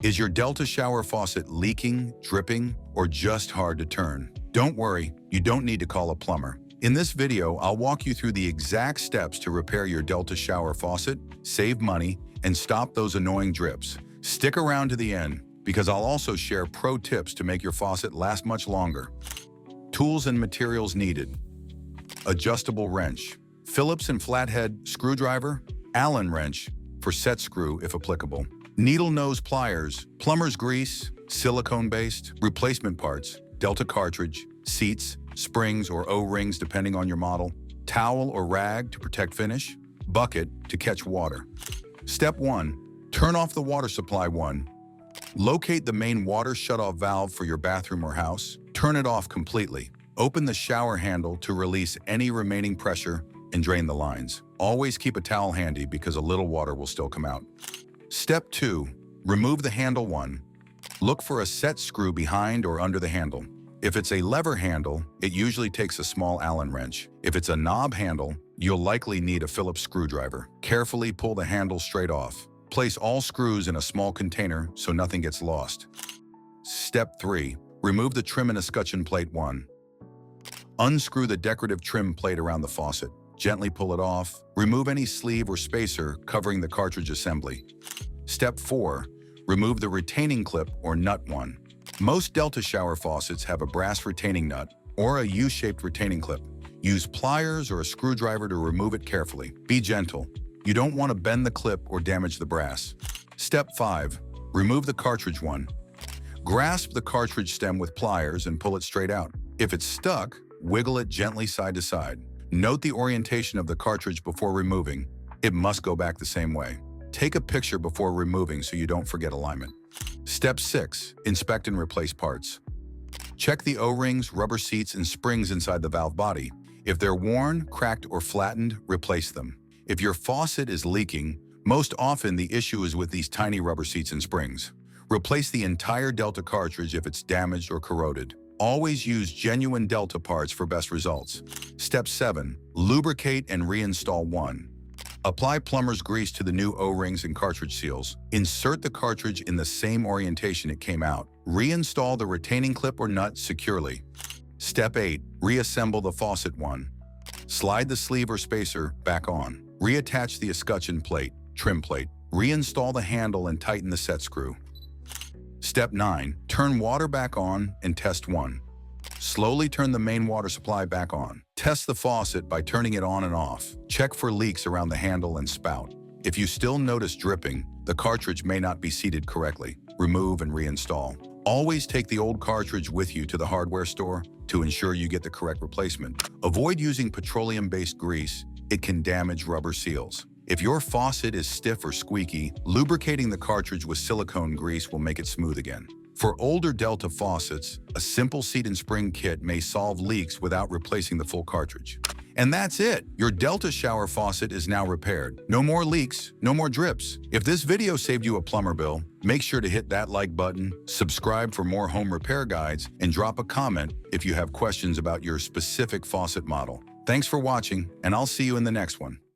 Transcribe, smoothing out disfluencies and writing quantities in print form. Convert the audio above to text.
Is your Delta shower faucet leaking, dripping, or just hard to turn? Don't worry, you don't need to call a plumber. In this video, I'll walk you through the exact steps to repair your Delta shower faucet, save money, and stop those annoying drips. Stick around to the end, because I'll also share pro tips to make your faucet last much longer. Tools and materials needed. Adjustable wrench, Phillips and flathead screwdriver, Allen wrench for set screw if applicable. Needle nose pliers, plumber's grease, silicone-based, replacement parts, Delta cartridge, seats, springs or O-rings depending on your model, towel or rag to protect finish, bucket to catch water. Step 1. Turn off the water supply 1. Locate the main water shutoff valve for your bathroom or house. Turn it off completely. Open the shower handle to release any remaining pressure and drain the lines. Always keep a towel handy because a little water will still come out. Step 2. Remove the handle 1. Look for a set screw behind or under the handle. If it's a lever handle, it usually takes a small Allen wrench. If it's a knob handle, you'll likely need a Phillips screwdriver. Carefully pull the handle straight off. Place all screws in a small container so nothing gets lost. Step 3. Remove the trim and escutcheon plate 1. Unscrew the decorative trim plate around the faucet. Gently pull it off. Remove any sleeve or spacer covering the cartridge assembly. Step 4. Remove the retaining clip or nut 1. Most Delta shower faucets have a brass retaining nut or a U-shaped retaining clip. Use pliers or a screwdriver to remove it carefully. Be gentle. You don't want to bend the clip or damage the brass. Step 5. Remove the cartridge 1. Grasp the cartridge stem with pliers and pull it straight out. If it's stuck, wiggle it gently side to side. Note the orientation of the cartridge before removing. It must go back the same way. Take a picture before removing so you don't forget alignment. Step 6. Inspect and replace parts. Check the O-rings, rubber seats, and springs inside the valve body. If they're worn, cracked, or flattened, replace them. If your faucet is leaking, most often the issue is with these tiny rubber seats and springs. Replace the entire Delta cartridge if it's damaged or corroded. Always use genuine Delta parts for best results. Step 7. Lubricate and reinstall 1. Apply plumber's grease to the new O-rings and cartridge seals. Insert the cartridge in the same orientation it came out. Reinstall the retaining clip or nut securely. Step 8. Reassemble the faucet 1. Slide the sleeve or spacer back on. Reattach the escutcheon plate, trim plate. Reinstall the handle and tighten the set screw. Step 9. Turn water back on and test 1. Slowly turn the main water supply back on. Test the faucet by turning it on and off. Check for leaks around the handle and spout. If you still notice dripping, the cartridge may not be seated correctly. Remove and reinstall. Always take the old cartridge with you to the hardware store to ensure you get the correct replacement. Avoid using petroleum-based grease. It can damage rubber seals. If your faucet is stiff or squeaky, lubricating the cartridge with silicone grease will make it smooth again. For older Delta faucets, a simple seat and spring kit may solve leaks without replacing the full cartridge. And that's it! Your Delta shower faucet is now repaired. No more leaks, no more drips. If this video saved you a plumber bill, make sure to hit that like button, subscribe for more home repair guides, and drop a comment if you have questions about your specific faucet model. Thanks for watching, and I'll see you in the next one.